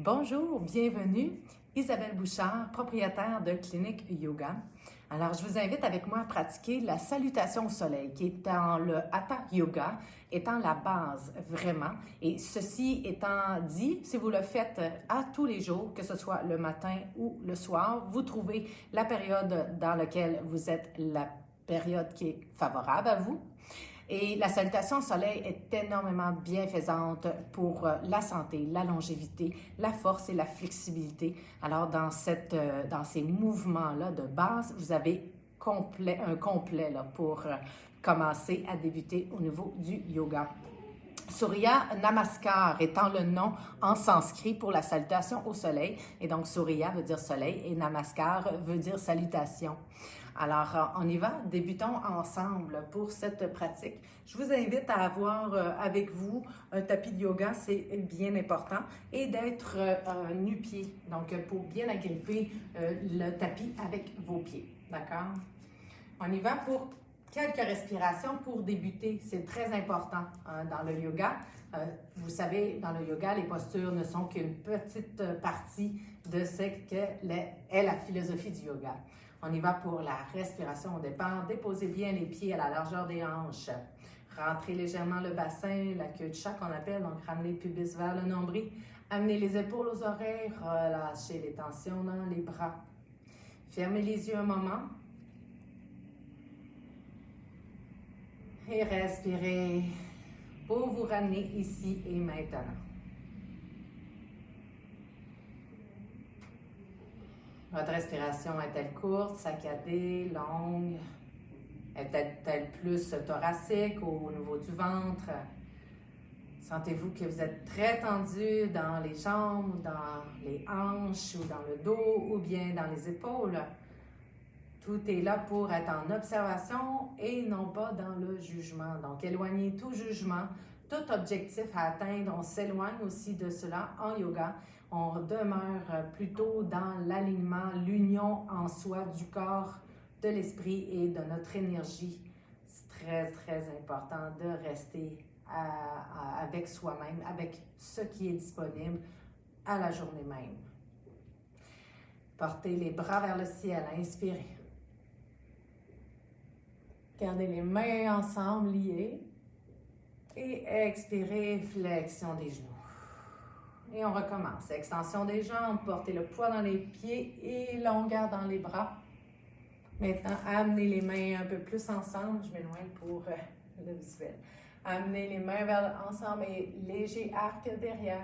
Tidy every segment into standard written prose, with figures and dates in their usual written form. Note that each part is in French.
Bonjour, bienvenue. Isabelle Bouchard, propriétaire de Clinique Yoga. Alors, je vous invite avec moi à pratiquer la salutation au soleil, qui est dans le Hatha Yoga, étant la base vraiment. Et ceci étant dit, si vous le faites à tous les jours, que ce soit le matin ou le soir, vous trouvez la période dans laquelle vous êtes la période qui est favorable à vous. Et la salutation au soleil est énormément bienfaisante pour la santé, la longévité, la force et la flexibilité. Alors, dans ces mouvements-là de base, vous avez un complet là, pour commencer à débuter au niveau du yoga. Surya Namaskar étant le nom en sanskrit pour la salutation au soleil. Et donc, Surya veut dire soleil et Namaskar veut dire salutation. Alors, on y va. Débutons ensemble pour cette pratique. Je vous invite à avoir avec vous un tapis de yoga, c'est bien important, et d'être nu-pied, donc pour bien agripper le tapis avec vos pieds. D'accord? On y va pour quelques respirations pour débuter. C'est très important dans le yoga. Vous savez, dans le yoga, les postures ne sont qu'une petite partie de ce qu'est la philosophie du yoga. On y va pour la respiration au départ. Déposez bien les pieds à la largeur des hanches. Rentrez légèrement le bassin, la queue de chat qu'on appelle, donc ramenez le pubis vers le nombril. Amenez les épaules aux oreilles, relâchez les tensions dans les bras. Fermez les yeux un moment. Et respirez pour vous ramener ici et maintenant. Votre respiration est-elle courte, saccadée, longue? Est-elle plus thoracique au niveau du ventre? Sentez-vous que vous êtes très tendu dans les jambes, dans les hanches ou dans le dos ou bien dans les épaules? Tout est là pour être en observation et non pas dans le jugement. Donc, éloignez tout jugement, tout objectif à atteindre. On s'éloigne aussi de cela en yoga. On demeure plutôt dans l'alignement, l'union en soi du corps, de l'esprit et de notre énergie. C'est très, très important de rester avec soi-même, avec ce qui est disponible à la journée même. Portez les bras vers le ciel, inspirez. Gardez les mains ensemble liées et expirez, flexion des genoux. Et on recommence. Extension des jambes, portez le poids dans les pieds et longueur dans les bras. Maintenant, amenez les mains un peu plus ensemble. Je m'éloigne pour le visuel. Amenez les mains ensemble et léger arc derrière.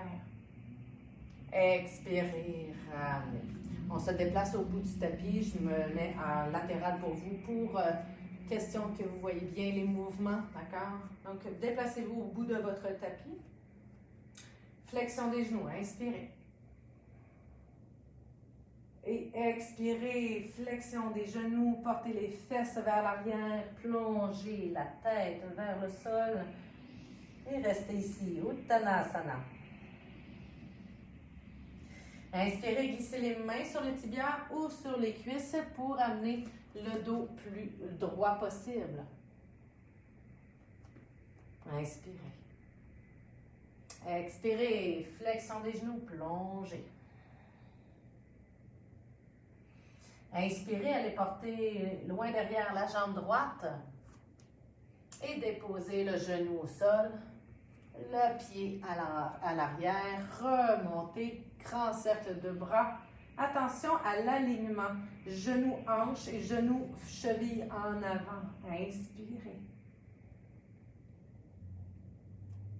Expirez, ramenez. On se déplace au bout du tapis. Je me mets en latéral pour vous pour question que vous voyez bien les mouvements, d'accord? Donc, déplacez-vous au bout de votre tapis. Flexion des genoux, inspirez. Et expirez, flexion des genoux, portez les fesses vers l'arrière, plongez la tête vers le sol et restez ici, Uttanasana. Inspirez, glissez les mains sur les tibias ou sur les cuisses pour amener le dos plus droit possible. Inspirez. Expirez, flexion des genoux, plongez. Inspirez, allez porter loin derrière la jambe droite et déposez le genou au sol, le pied à l'arrière, remontez, grand cercle de bras. Attention à l'alignement, genou hanche et genou cheville en avant. Inspirez.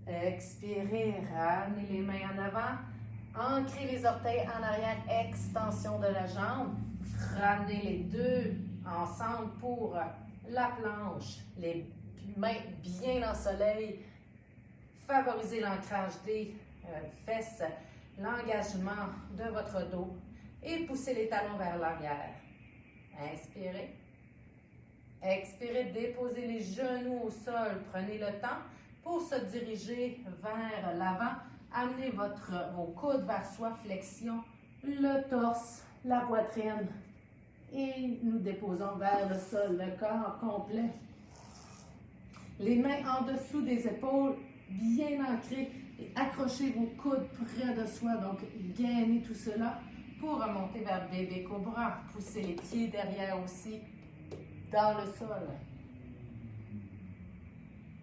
Expirez, ramenez les mains en avant, ancrez les orteils en arrière, extension de la jambe. Ramenez les deux ensemble pour la planche, les mains bien dans le soleil. Favorisez l'ancrage des fesses, l'engagement de votre dos et poussez les talons vers l'arrière. Inspirez. Expirez, déposez les genoux au sol. Prenez le temps pour se diriger vers l'avant. Amenez vos coudes vers soi, flexion, le torse, la poitrine. Et nous déposons vers le sol, le corps complet. Les mains en dessous des épaules, bien ancrées. Et accrochez vos coudes près de soi, donc gainez tout cela pour remonter vers bébé cobra. Poussez les pieds derrière aussi dans le sol.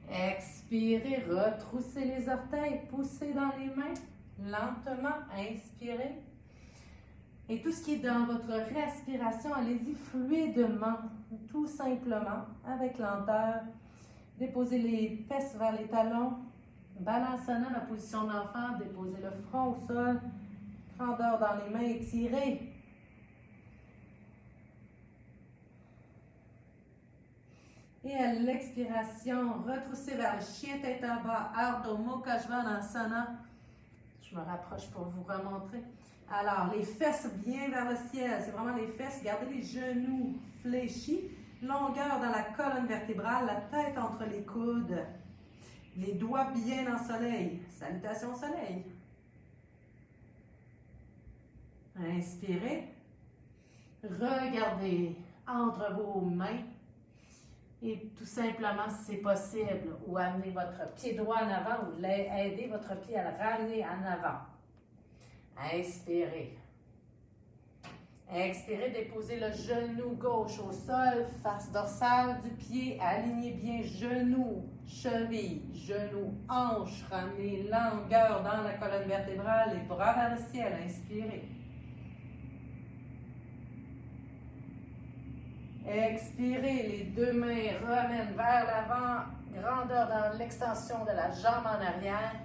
Expirez, retroussez les orteils, poussez dans les mains, lentement, inspirez. Et tout ce qui est dans votre respiration, allez-y fluidement, tout simplement, avec lenteur. Déposez les fesses vers les talons, Balasana, la position d'enfant, déposez le front au sol, grandeur dans les mains, étirez. Et à l'expiration, retroussez vers le chien tête en bas, Ardha Mukha Svanasana. Je me rapproche pour vous remontrer. Alors, les fesses bien vers le ciel, c'est vraiment les fesses. Gardez les genoux fléchis, longueur dans la colonne vertébrale, la tête entre les coudes. Les doigts bien en soleil. Salutations au soleil. Inspirez. Regardez entre vos mains. Et tout simplement, si c'est possible, ou amenez votre pied droit en avant, ou aidez votre pied à le ramener en avant. Inspirez. Expirez, déposez le genou gauche au sol, face dorsale du pied, alignez bien genou, cheville, genou, hanche, ramenez longueur dans la colonne vertébrale, les bras vers le ciel, inspirez. Expirez, les deux mains ramènent vers l'avant, grandeur dans l'extension de la jambe en arrière.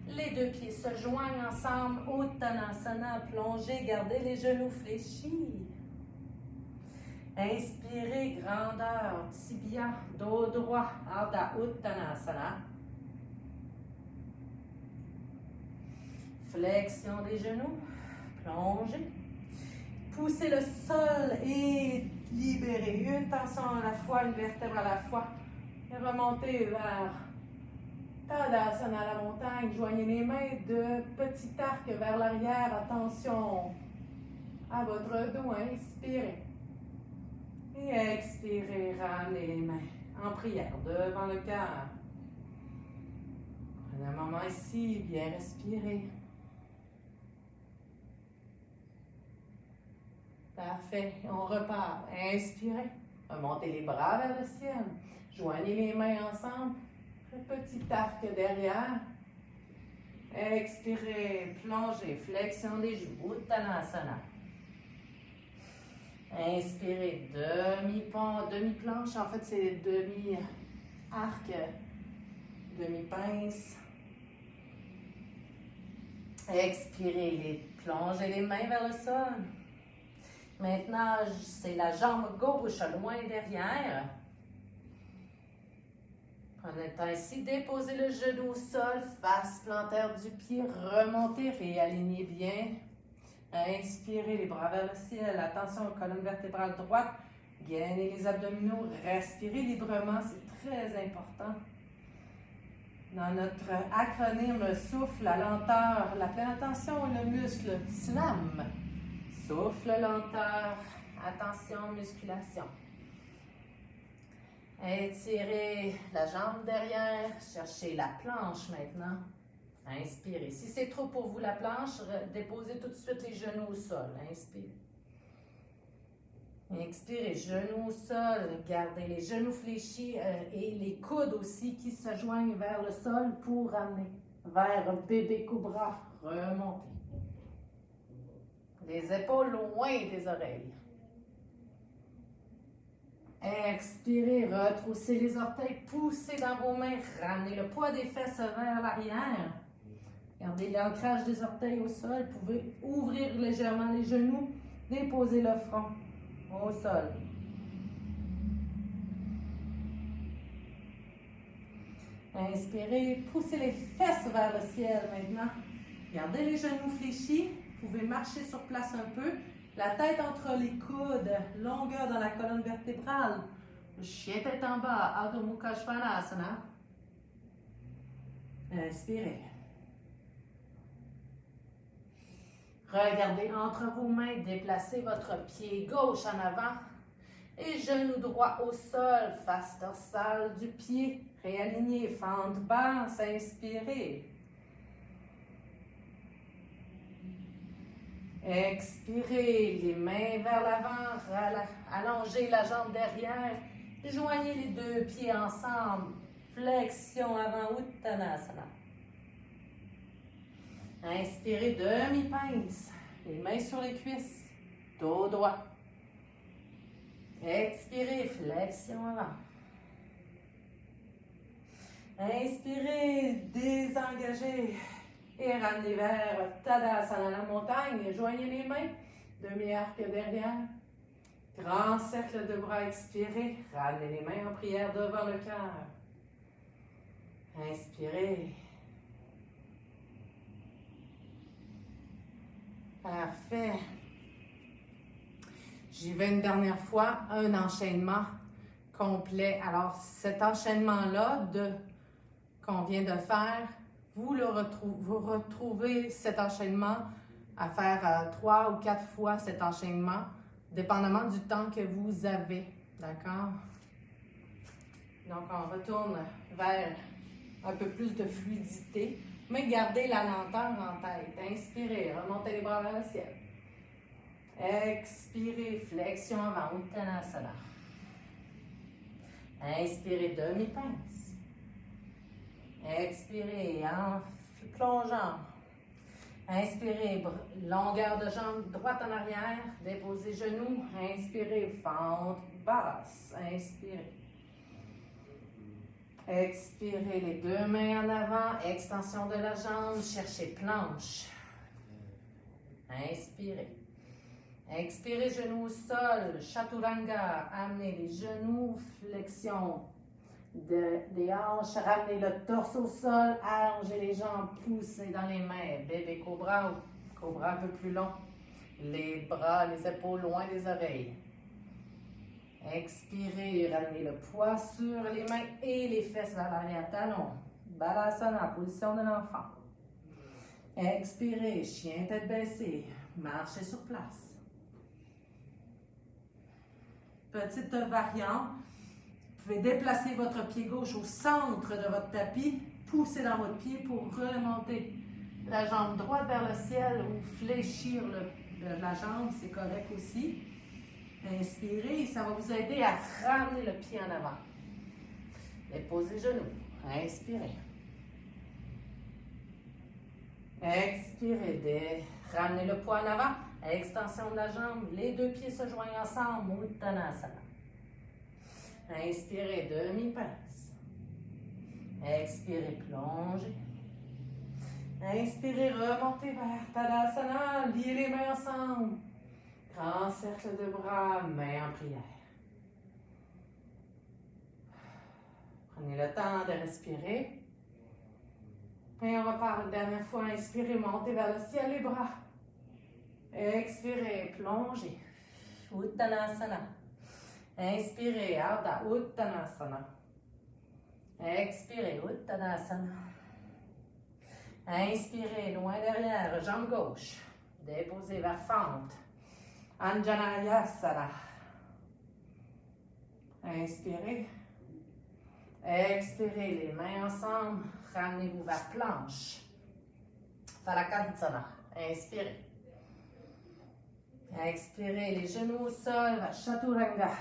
Les deux pieds se joignent ensemble, Uttanasana, plongez, gardez les genoux fléchis. Inspirez, grandeur, tibia, dos droit, Ardha Uttanasana. Flexion des genoux, plongez. Poussez le sol et libérez. Une tension à la fois, une vertèbre à la fois. Et remontez vers Tadasana, la montagne. Joignez les mains de petit arc vers l'arrière. Attention à votre dos. Inspirez. Et expirez. Ramenez les mains en prière devant le cœur. Prenez un moment ici, bien respirer. Parfait. On repart. Inspirez. Remontez les bras vers le ciel. Joignez les mains ensemble. Le petit arc derrière. Expirez. Plongez. Flexion des genoux. Uttanasana. Inspirez. Demi-pont, demi-planche. En fait, c'est demi-arc, demi-pince. Expirez. Plongez les mains vers le sol. Maintenant, c'est la jambe gauche loin derrière. Prenez le temps ici, déposez le genou au sol, face plantaire du pied, remontez, réalignez bien. Inspirez, les bras vers le ciel, attention aux colonnes vertébrales droite, gainez les abdominaux, respirez librement, c'est très important. Dans notre acronyme souffle, la lenteur, la pleine attention, le muscle SLAM. Souffle, lenteur, attention, musculation. Étirez la jambe derrière, cherchez la planche maintenant. Inspirez. Si c'est trop pour vous la planche, déposez tout de suite les genoux au sol. Inspirez. Expirez, genoux au sol, gardez les genoux fléchis et les coudes aussi qui se joignent vers le sol pour ramener vers bébé cobra. Remontez. Les épaules loin des oreilles. Expirez, retroussez les orteils, poussez dans vos mains, ramenez le poids des fesses vers l'arrière. Gardez l'ancrage des orteils au sol, vous pouvez ouvrir légèrement les genoux, déposer le front au sol. Inspirez, poussez les fesses vers le ciel maintenant. Gardez les genoux fléchis. Vous pouvez marcher sur place un peu. La tête entre les coudes, longueur dans la colonne vertébrale. Le chien tête en bas, Ardha Mukha Svanasana. Inspirez. Regardez entre vos mains, déplacez votre pied gauche en avant et genou droit au sol, face dorsale du pied. Réalignez, fente basse, inspirez. Expirez, les mains vers l'avant, allongez la jambe derrière, joignez les deux pieds ensemble, flexion avant Uttanasana. Inspirez, demi-pince, les mains sur les cuisses, dos droit. Expirez, flexion avant. Inspirez, désengagez et ramenez vers Tadasana, la montagne. Joignez les mains, demi-arc derrière. Grand cercle de bras, expirez. Ramenez les mains en prière devant le cœur. Inspirez. Parfait. J'y vais une dernière fois, un enchaînement complet. Alors, cet enchaînement-là qu'on vient de faire, vous retrouvez cet enchaînement à faire 3 ou 4 fois cet enchaînement, dépendamment du temps que vous avez. D'accord? Donc, on retourne vers un peu plus de fluidité, mais gardez la lenteur en tête. Inspirez, remontez les bras vers le ciel. Expirez, flexion avant, Uttanasana. Inspirez, demi-pince. Expirez en plongeant. Inspirez, longueur de jambe droite en arrière. Déposez genoux. Inspirez, fente basse. Inspirez. Expirez, les deux mains en avant. Extension de la jambe. Cherchez planche. Inspirez. Expirez, genoux au sol. Chaturanga. Amenez les genoux. Flexion des hanches, ramenez le torse au sol, allongez les jambes, poussez dans les mains, bébé cobra ou cobra un peu plus long, les bras, les épaules loin des oreilles. Expirez, ramenez le poids sur les mains et les fesses vers l'arrière, talon. Balasana, position de l'enfant. Expirez, chien tête baissée, marchez sur place. Petite variante. Vous pouvez déplacer votre pied gauche au centre de votre tapis, pousser dans votre pied pour remonter la jambe droite vers le ciel ou fléchir la jambe, c'est correct aussi. Inspirez, ça va vous aider à ramener le pied en avant. Déposez les genoux. Inspirez. Expirez, ramenez le poids en avant. Extension de la jambe, les deux pieds se joignent ensemble, Uttanasana. Inspirez, demi-pince. Expirez, plongez. Inspirez, remontez vers Tadasana. Liez les mains ensemble. Grand cercle de bras, mains en prière. Prenez le temps de respirer. Et on va faire une dernière fois. Inspirez, montez vers le ciel les bras. Expirez, plongez. Uttanasana. Inspirez, Ardha Uttanasana. Expirez, Uttanasana. Inspirez, loin derrière, jambe gauche. Déposez vers fente. Anjaneyasana. Inspirez. Expirez, les mains ensemble. Ramenez-vous vers planche. Phalakansana. Inspirez. Expirez, les genoux au sol, vers Chaturanga.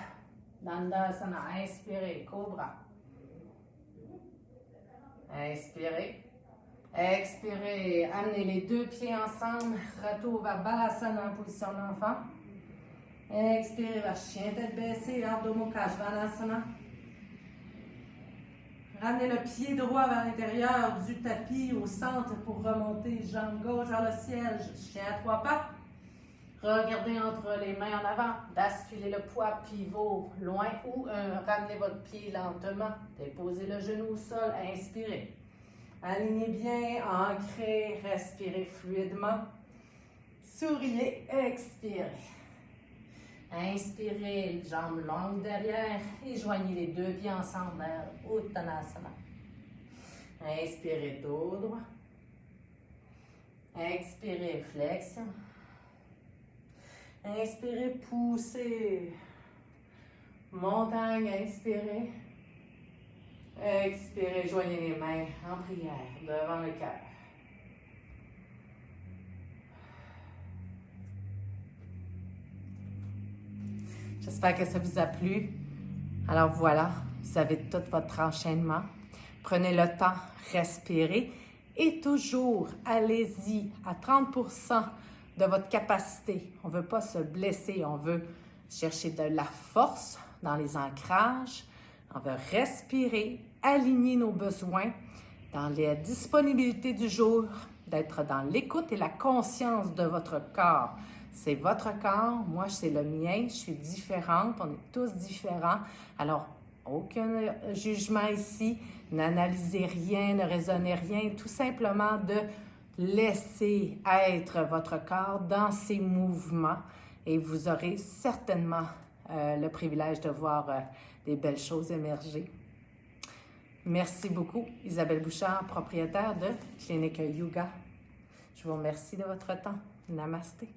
Dandasana, inspirez, cobra. Inspirez. Expirez, amenez les deux pieds ensemble. Retour vers Balasana, position d'enfant. Expirez vers chien tête baissée, Ardha Mukha Svanasana. Ramenez le pied droit vers l'intérieur du tapis, au centre pour remonter, jambe gauche vers le ciel, chien à 3 pattes. Regardez entre les mains en avant, basculez le poids pivot loin ou ramenez votre pied lentement. Déposez le genou au sol, inspirez. Alignez bien, ancrez, respirez fluidement. Souriez, expirez. Inspirez, jambes longues derrière et joignez les deux pieds ensemble vers Uttanasana. Inspirez, dos droit. Expirez, flexion. Inspirez, poussez. Montagne, inspirez. Expirez, joignez les mains en prière devant le cœur. J'espère que ça vous a plu. Alors voilà, vous avez tout votre enchaînement. Prenez le temps, respirez et toujours, allez-y à 30% de votre capacité. On ne veut pas se blesser, on veut chercher de la force dans les ancrages. On veut respirer, aligner nos besoins dans les disponibilités du jour, d'être dans l'écoute et la conscience de votre corps. C'est votre corps, moi c'est le mien, je suis différente, on est tous différents. Alors, aucun jugement ici, n'analysez rien, ne raisonnez rien, tout simplement de laisser être votre corps dans ses mouvements et vous aurez certainement le privilège de voir des belles choses émerger. Merci beaucoup, Isabelle Bouchard, propriétaire de Clinique Yoga. Je vous remercie de votre temps. Namasté.